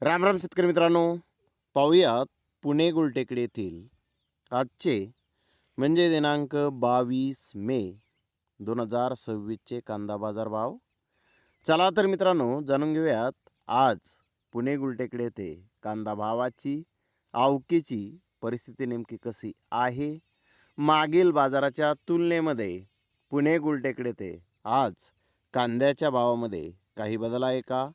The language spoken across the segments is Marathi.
राम राम शेतकरी मित्रांनो, पाहूयात पुणे गुलटेकडी येथील आजचे म्हणजे दिनांक 22 मे 2026चे कांदा बाजार भाव. चला तर मित्रांनो, जाणून घेऊयात आज पुणे गुलटेकडी येथे कांदा भावाची आवकेची परिस्थिती नेमकी कशी आहे. मागील बाजाराच्या तुलनेमध्ये पुणे गुलटेकडी येथे आज कांद्याच्या भावामध्ये काही बदल आहे का,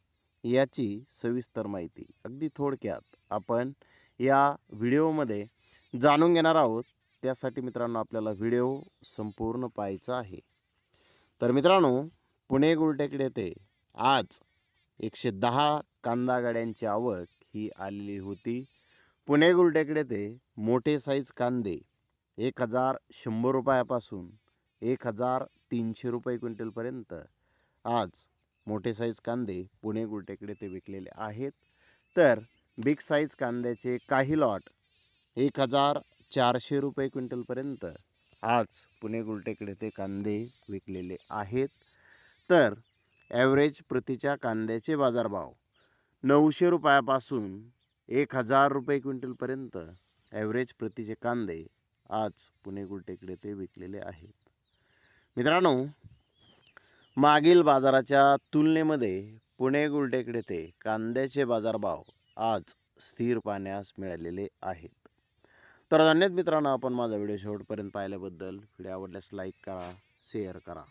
याची सविस्तर माहिती अगदी थोडक्यात आपण या व्हिडिओमध्ये जाणून घेणार आहोत. त्यासाठी मित्रांनो आपल्याला व्हिडिओ संपूर्ण पाहायचा आहे. तर मित्रांनो, पुणे गुलटेकडी येथे आज 110 कांदा गाड्यांची आवक ही आलेली होती. पुणे गुलटेकडी येथे मोठे साईज कांदे 1100 रुपयापासून 1300 रुपये क्विंटलपर्यंत आज मोठे साईज कांदे पुणे गुलटेकडी येथे विकलेले आहेत. तर बिग साईज कांद्याचे काही लॉट 1400 रुपये क्विंटलपर्यंत आज पुणे गुलटेकडी येथे कांदे विकलेले आहेत. तर ॲव्हरेज प्रतीच्या कांद्याचे बाजारभाव 900 रुपयापासून 1000 रुपये क्विंटलपर्यंत ॲव्हरेज प्रतीचे कांदे आज पुणे गुलटेकडी येथे विकलेले आहेत. मित्रांनो, मागील बाजाराच्या तुलनेमध्ये पुणे गुलटेकडी येथे कांद्याचे बाजारभाव आज स्थिर पाहण्यास मिळालेले आहेत. तर धन्यवाद मित्रांनो, आपण माझा व्हिडिओ शेवटपर्यंत पाहिल्याबद्दल. व्हिडिओ आवडल्यास लाईक करा, शेअर करा.